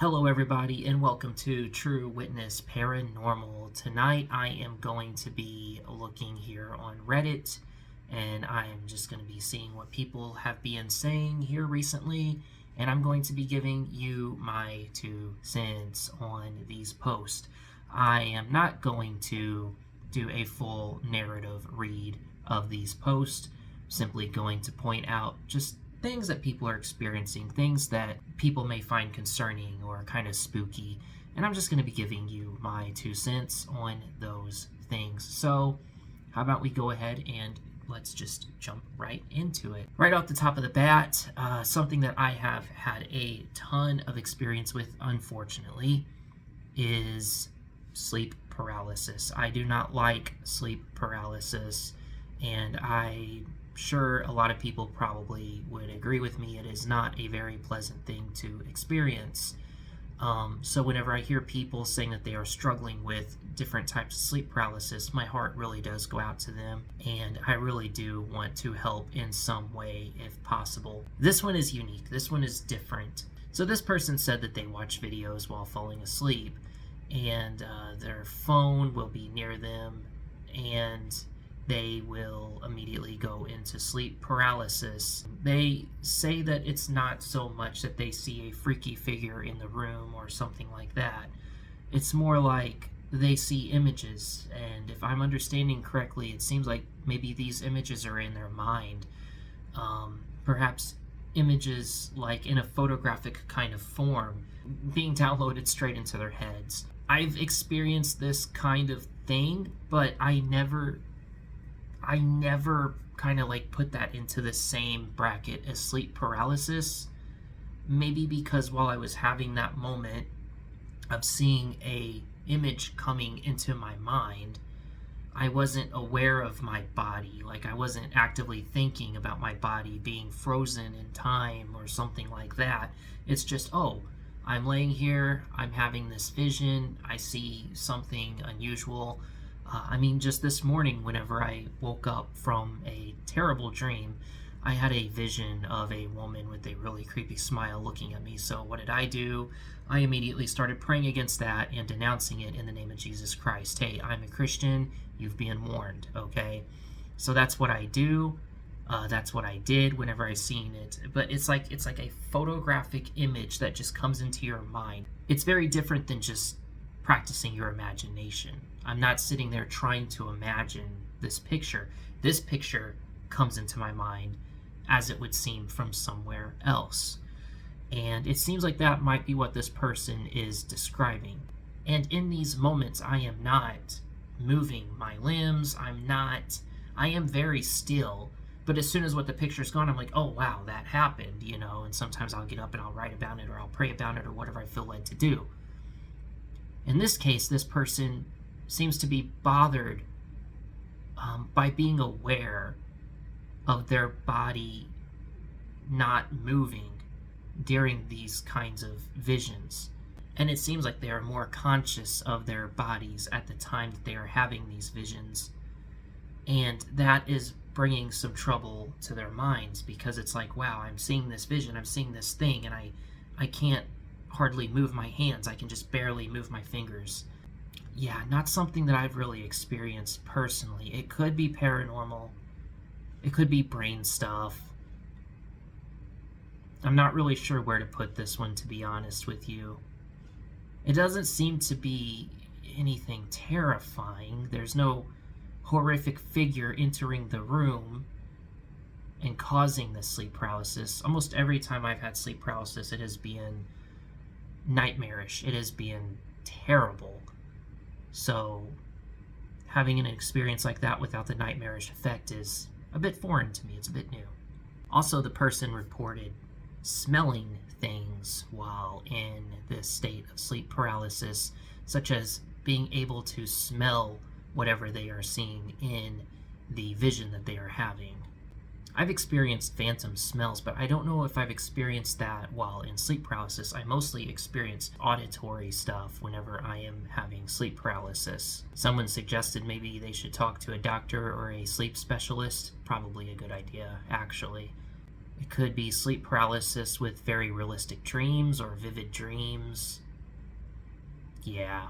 Hello everybody and welcome to True Witness Paranormal. Tonight I am going to be looking here on Reddit and I am just going to be seeing what people have been saying here recently, and I'm going to be giving you my 2 cents on these posts. I am not going to do a full narrative read of these posts, simply going to point out just things that people are experiencing, things that people may find concerning or kind of spooky, and I'm just going to be giving you my 2 cents on those things. So how about we go ahead and let's just jump right into it. Right off the top of the bat, something that I have had a ton of experience with, unfortunately, is sleep paralysis. I do not like sleep paralysis, and I'm sure a lot of people probably would agree with me. It is not a very pleasant thing to experience. So whenever I hear people saying that they are struggling with different types of sleep paralysis, my heart really does go out to them, and I really do want to help in some way if possible. This one is unique. This one is different. So this person said that they watch videos while falling asleep, and their phone will be near them, and they will immediately go into sleep paralysis. They say that it's not so much that they see a freaky figure in the room or something like that. It's more like they see images, and if I'm understanding correctly, it seems like maybe these images are in their mind. Perhaps images like in a photographic kind of form being downloaded straight into their heads. I've experienced this kind of thing, but I never kind of like put that into the same bracket as sleep paralysis. Maybe because while I was having that moment of seeing a image coming into my mind, I wasn't aware of my body. Like, I wasn't actively thinking about my body being frozen in time or something like that. It's just, oh, I'm laying here, I'm having this vision, I see something unusual. Just this morning, whenever I woke up from a terrible dream, I had a vision of a woman with a really creepy smile looking at me. So what did I do? I immediately started praying against that and denouncing it in the name of Jesus Christ. Hey, I'm a Christian. You've been warned, okay? So that's what I do. That's what I did whenever I seen it. But it's like a photographic image that just comes into your mind. It's very different than just practicing your imagination. I'm not sitting there trying to imagine this picture. This picture comes into my mind as it would seem from somewhere else. And it seems like that might be what this person is describing. And in these moments, I am not moving my limbs. I am very still. But as soon as what the picture's gone, I'm like, oh wow, that happened, and sometimes I'll get up and I'll write about it or I'll pray about it or whatever I feel led to do. In this case, this person seems to be bothered by being aware of their body not moving during these kinds of visions. And it seems like they are more conscious of their bodies at the time that they are having these visions. And that is bringing some trouble to their minds, because it's like, wow, I'm seeing this vision, I'm seeing this thing, and I can't hardly move my hands. I can just barely move my fingers. Yeah, not something that I've really experienced personally. It could be paranormal. It could be brain stuff. I'm not really sure where to put this one, to be honest with you. It doesn't seem to be anything terrifying. There's no horrific figure entering the room and causing the sleep paralysis. Almost every time I've had sleep paralysis, it has been nightmarish. It has been terrible. So having an experience like that without the nightmarish effect is a bit foreign to me. It's a bit new. Also, the person reported smelling things while in this state of sleep paralysis, such as being able to smell whatever they are seeing in the vision that they are having. I've experienced phantom smells, but I don't know if I've experienced that while in sleep paralysis. I mostly experience auditory stuff whenever I am having sleep paralysis. Someone suggested maybe they should talk to a doctor or a sleep specialist. Probably a good idea, actually. It could be sleep paralysis with very realistic dreams or vivid dreams. Yeah.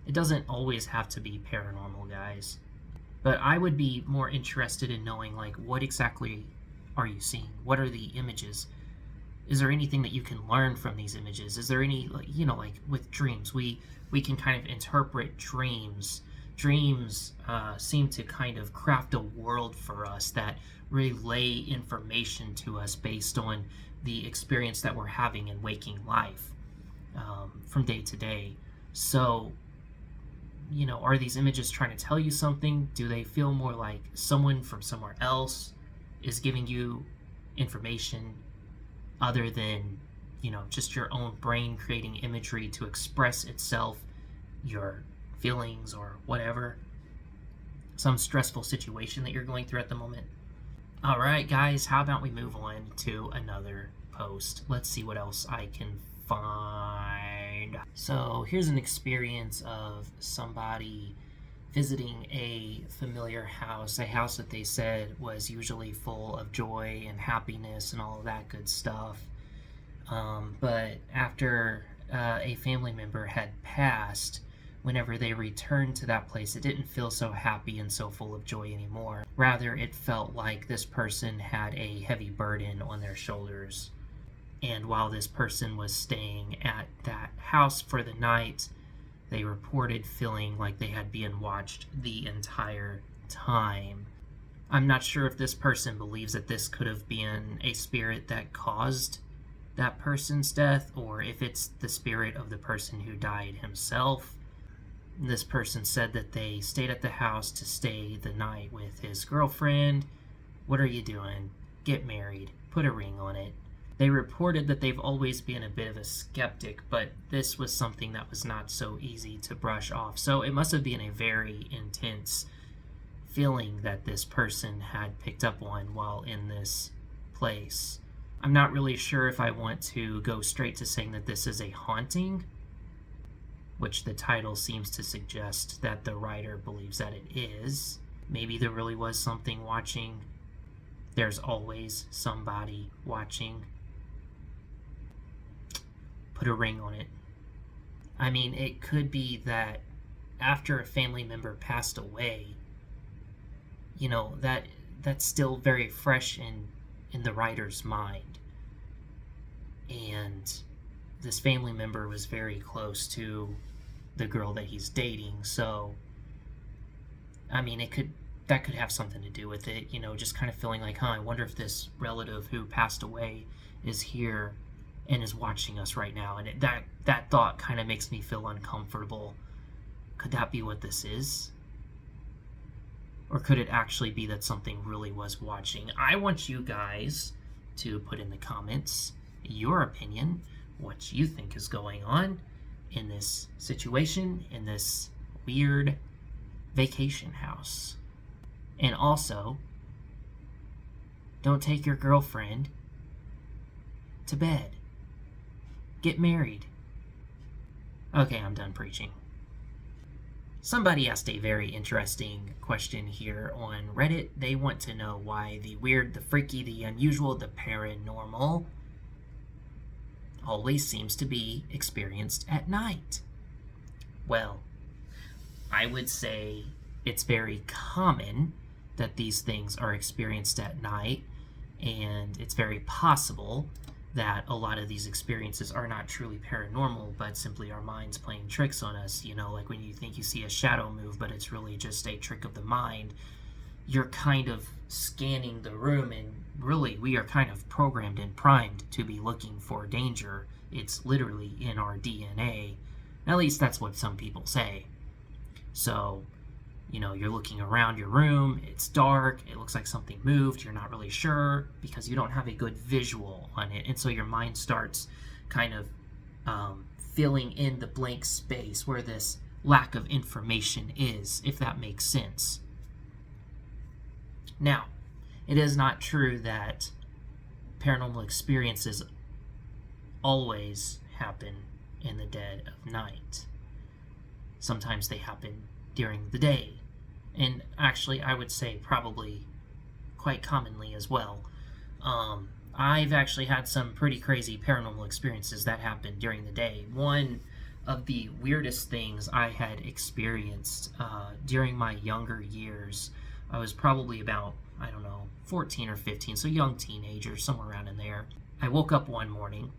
It doesn't always have to be paranormal, guys. But I would be more interested in knowing, like, what exactly are you seeing? What are the images? Is there anything that you can learn from these images? Is there any, like, like with dreams, we can kind of interpret dreams. Dreams seem to kind of craft a world for us that relay information to us based on the experience that we're having in waking life from day to day. So, are these images trying to tell you something? Do they feel more like someone from somewhere else is giving you information other than, just your own brain creating imagery to express itself, your feelings or whatever? Some stressful situation that you're going through at the moment. All right, guys, how about we move on to another post? Let's see what else I can find. So here's an experience of somebody visiting a familiar house, a house that they said was usually full of joy and happiness and all of that good stuff. But after a family member had passed, whenever they returned to that place, it didn't feel so happy and so full of joy anymore. Rather, it felt like this person had a heavy burden on their shoulders. And while this person was staying at that house for the night, they reported feeling like they had been watched the entire time. I'm not sure if this person believes that this could have been a spirit that caused that person's death, or if it's the spirit of the person who died himself. This person said that they stayed at the house to stay the night with his girlfriend. What are you doing? Get married. Put a ring on it. They reported that they've always been a bit of a skeptic, but this was something that was not so easy to brush off. So it must have been a very intense feeling that this person had picked up on while in this place. I'm not really sure if I want to go straight to saying that this is a haunting, which the title seems to suggest that the writer believes that it is. Maybe there really was something watching. There's always somebody watching. Put a ring on it. I mean, it could be that after a family member passed away, that's still very fresh in the writer's mind. And this family member was very close to the girl that he's dating, so I mean, that could have something to do with it, just kind of feeling like, I wonder if this relative who passed away is here and is watching us right now. And that thought kind of makes me feel uncomfortable. Could that be what this is? Or could it actually be that something really was watching? I want you guys to put in the comments your opinion, what you think is going on in this situation, in this weird vacation house. And also, don't take your girlfriend to bed. Get married. Okay, I'm done preaching. Somebody asked a very interesting question here on Reddit. They want to know why the weird, the freaky, the unusual, the paranormal always seems to be experienced at night. Well, I would say it's very common that these things are experienced at night, and it's very possible that a lot of these experiences are not truly paranormal, but simply our minds playing tricks on us. Like when you think you see a shadow move, but it's really just a trick of the mind. You're kind of scanning the room, and really we are kind of programmed and primed to be looking for danger. It's literally in our DNA. At least that's what some people say. So, you're looking around your room, it's dark, it looks like something moved, you're not really sure because you don't have a good visual on it. And so your mind starts kind of filling in the blank space where this lack of information is, if that makes sense. Now, it is not true that paranormal experiences always happen in the dead of night. Sometimes they happen during the day, and actually I would say probably quite commonly as well. I've actually had some pretty crazy paranormal experiences that happened during the day. One of the weirdest things I had experienced during my younger years, I was probably about, I don't know, 14 or 15, so young teenager, somewhere around in there. I woke up one morning,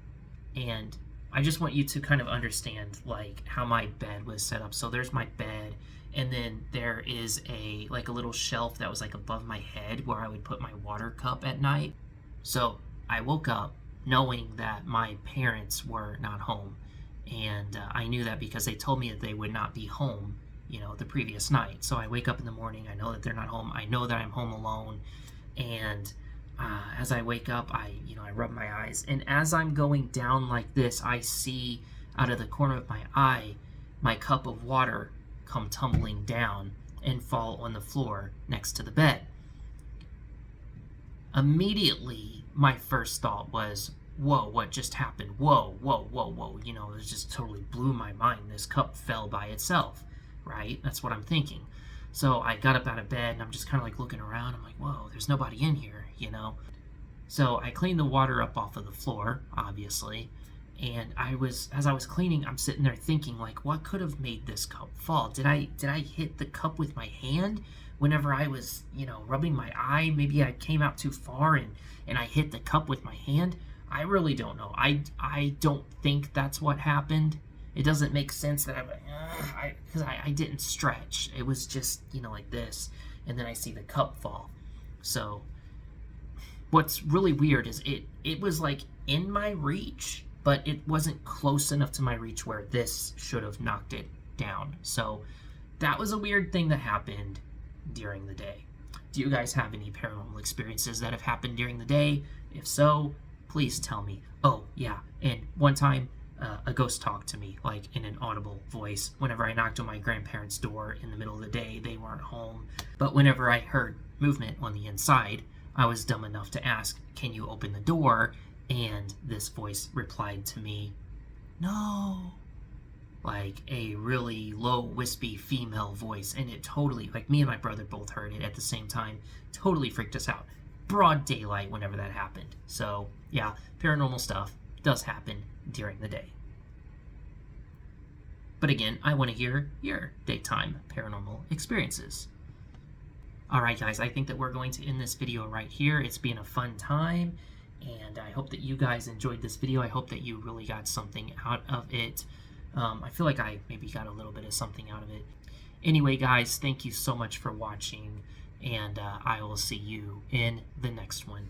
and I just want you to kind of understand like how my bed was set up. So there's my bed, and then there is a little shelf that was like above my head where I would put my water cup at night. So I woke up knowing that my parents were not home, and I knew that because they told me that they would not be home, the previous night. So I wake up in the morning, I know that they're not home, I know that I'm home alone, and as I wake up, I rub my eyes, and as I'm going down like this, I see out of the corner of my eye my cup of water come tumbling down and fall on the floor next to the bed. Immediately, my first thought was, whoa, what just happened? Whoa, whoa, whoa, whoa. It just totally blew my mind. This cup fell by itself, right? That's what I'm thinking. So I got up out of bed, and I'm just kind of like looking around. I'm like, whoa, there's nobody in here, So I cleaned the water up off of the floor, obviously. And as I was cleaning, I'm sitting there thinking, like, what could have made this cup fall? Did I hit the cup with my hand whenever I was, rubbing my eye? Maybe I came out too far and I hit the cup with my hand. I really don't know. I don't think that's what happened. It doesn't make sense that because I didn't stretch. It was just, like this. And then I see the cup fall. So what's really weird is it was like in my reach, but it wasn't close enough to my reach where this should have knocked it down. So that was a weird thing that happened during the day. Do you guys have any paranormal experiences that have happened during the day? If so, please tell me. Oh, yeah, and one time a ghost talked to me, like in an audible voice. Whenever I knocked on my grandparents' door in the middle of the day, they weren't home. But whenever I heard movement on the inside, I was dumb enough to ask, "Can you open the door?" And this voice replied to me, "No." Like a really low, wispy female voice. And it totally, like me and my brother both heard it at the same time, totally freaked us out. Broad daylight whenever that happened. So, yeah, paranormal stuff does happen during the day. But again, I want to hear your daytime paranormal experiences. Alright guys, I think that we're going to end this video right here. It's been a fun time, and I hope that you guys enjoyed this video. I hope that you really got something out of it. I feel like I maybe got a little bit of something out of it. Anyway guys, thank you so much for watching, and I will see you in the next one.